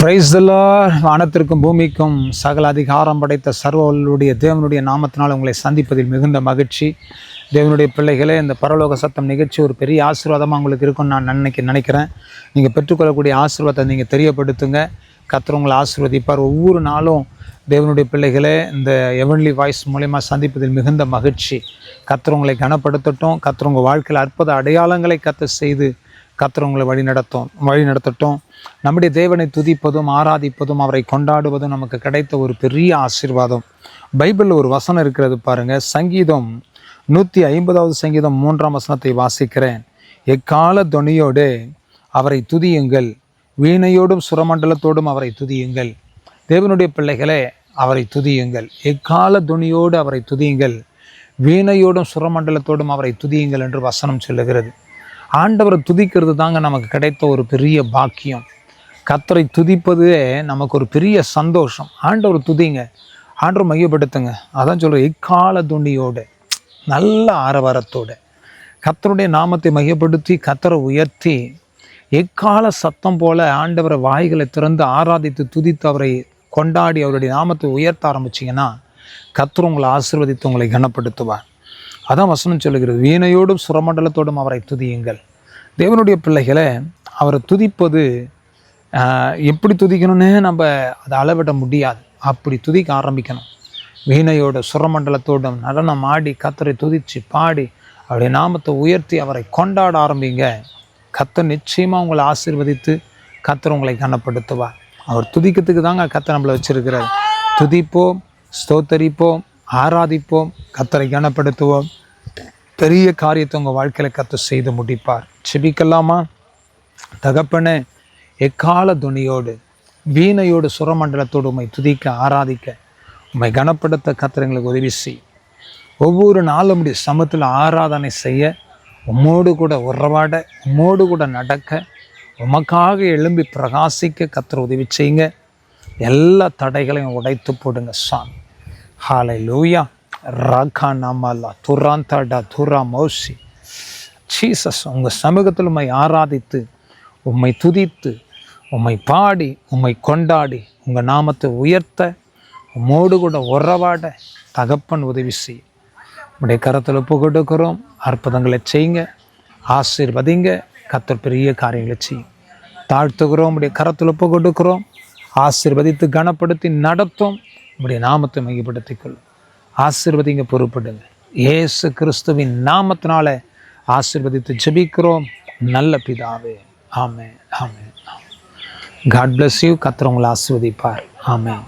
Praise the Lord. வானத்திற்கும் பூமிக்கும் சகல அதிகாரம் படைத்த சர்வவல்லுடைய தேவனுடைய நாமத்தினால் உங்களை சந்திப்பதில் மிகுந்த மகிழ்ச்சி. தேவனுடைய பிள்ளைகளே, இந்த பரலோக சத்தம் நிகழ்ச்சி ஒரு பெரிய ஆசீர்வாதமாக உங்களுக்கு இருக்கும்னு நான் நினைக்கிறேன். நீங்கள் பெற்றுக்கொள்ளக்கூடிய ஆசீர்வாதத்தை நீங்கள் தெரியப்படுத்துங்க. கர்த்தர் உங்களை ஆசீர்வதிப்பார். ஒவ்வொரு நாளும் தேவனுடைய பிள்ளைகளே இந்த எவன்லி வாய்ஸ் மூலமா சந்திப்பதில் மிகுந்த மகிழ்ச்சி. கர்த்தர் உங்களை கனப்படுத்தட்டும். கர்த்தர் உங்கள் வாழ்க்கையில் அற்புத அடையாளங்களை கர்த்தர் செய்து கர்த்தர் உங்களை வழிநடத்தட்டும். நம்முடைய தேவனை துதிப்பதும் ஆராதிப்பதும் அவரை கொண்டாடுவதும் நமக்கு கிடைத்த ஒரு பெரிய ஆசீர்வாதம். பைபிளில் ஒரு வசனம் இருக்கிறது பாருங்க. சங்கீதம் 150வது சங்கீதம் 3ஆம் வசனத்தை வாசிக்கிறேன். எக்கால தொனியோடு அவரை துதியுங்கள், வீணையோடும் சுரமண்டலத்தோடும் அவரை துதியுங்கள். தேவனுடைய பிள்ளைகளே, அவரை துதியுங்கள். எக்கால தொனியோடு அவரை துதியுங்கள், வீணையோடும் சுரமண்டலத்தோடும் அவரை துதியுங்கள் என்று வசனம் சொல்லுகிறது. ஆண்டவரை துதிக்கிறது தாங்க நமக்கு கிடைத்த ஒரு பெரிய பாக்கியம். கர்த்தரை துதிப்பதே நமக்கு ஒரு பெரிய சந்தோஷம். ஆண்டவர் துதிங்க, ஆண்டவர் மையப்படுத்துங்க. அதான் சொல்கிறேன், எக்கால துணியோடு நல்ல ஆரவாரத்தோடு கர்த்தருடைய நாமத்தை மையப்படுத்தி கர்த்தரை உயர்த்தி எக்கால சத்தம் போல ஆண்டவரை வாய்களை திறந்து ஆராதித்து துதித்து அவரை கொண்டாடி அவருடைய நாமத்தை உயர்த்த ஆரம்பிச்சிங்கன்னா கர்த்தர் உங்களை ஆசீர்வதித்து உங்களை கனப்படுத்துவார். அதான் வசனம் சொல்லுகிறது, வீணையோடும் சுரமண்டலத்தோடும் அவரை துதியுங்கள். தேவனுடைய பிள்ளைகளை அவரை துதிப்பது எப்படி துதிக்கணும்னே நம்ம அதை அளவிட முடியாது. அப்படி துதிக்க ஆரம்பிக்கணும். வீணையோட சுரமண்டலத்தோடும் நடனம் ஆடி கர்த்தரை துதித்து பாடி அவருடைய நாமத்தை உயர்த்தி அவரை கொண்டாட ஆரம்பிங்க. கர்த்தர் நிச்சயமாக உங்களை ஆசீர்வதித்து கர்த்தர் உங்களை கனப்படுத்துவார். அவர் துதிக்கிறதுக்கு தாங்க கர்த்தர் நம்மளை வச்சிருக்கிறார். துதிப்போம், ஸ்தோத்தரிப்போம், ஆராதிப்போம், கர்த்தரை கனப்படுத்துவோம். பெரிய காரியத்தை உங்கள் வாழ்க்கையில் கர்த்தர் செய்து முடிப்பார். செபிக்கலாமா? தகப்பனே, எக்கால துணியோடு வீணையோடு சுரமண்டலத்தோடு உம்மை துதிக்க ஆராதிக்க உம்மை கனப்படுத்த கர்த்தர் எங்களுக்கு உதவி செய். ஒவ்வொரு நாளும் உடைய சமத்தில் ஆராதனை செய்ய, உம்மோடு கூட உறவாட, உம்மோடு கூட நடக்க, உமக்காக எழும்பி பிரகாசிக்க கர்த்தர் உதவி செய்யுங்க. எல்லா தடைகளையும் உடைத்து போடுங்க சாமி. ஹல்லேலூயா. ராகா நாமலா துராந்தாடா துரா மௌசி ஜீசஸ். உங்கள் சமூகத்தில் உம்மை ஆராதித்து உம்மை துதித்து உம்மை பாடி உம்மை கொண்டாடி உங்கள் நாமத்தை உயர்த்த, உம்மோடு கூட உறவாட தகப்பன் உதவி செய். உடைய கரத்தில் ஒப்பு கொடுக்கிறோம். அற்புதங்களை செய்யுங்க, ஆசீர்வதிங்க. கர்த்தர் பெரிய காரியங்களை செய்யும். தாழ்த்துகிறோம். உடைய கரத்தில் ஒப்பு கொடுக்கிறோம். ஆசீர்வதித்து கனப்படுத்தி நடத்தும். உடைய நாமத்தை மையப்படுத்திக் கொள்ளும். ஆசீர்வதிங்க, பொறுப்படுங்க. இயேசு கிறிஸ்துவின் நாமத்தினால ஆசீர்வதித்து ஜெபிக்கிறோம் நல்ல பிதாவே. ஆமென், ஆமென். God bless you. கர்த்தர் உங்களை ஆசீர்வதிப்பார். ஆமென்.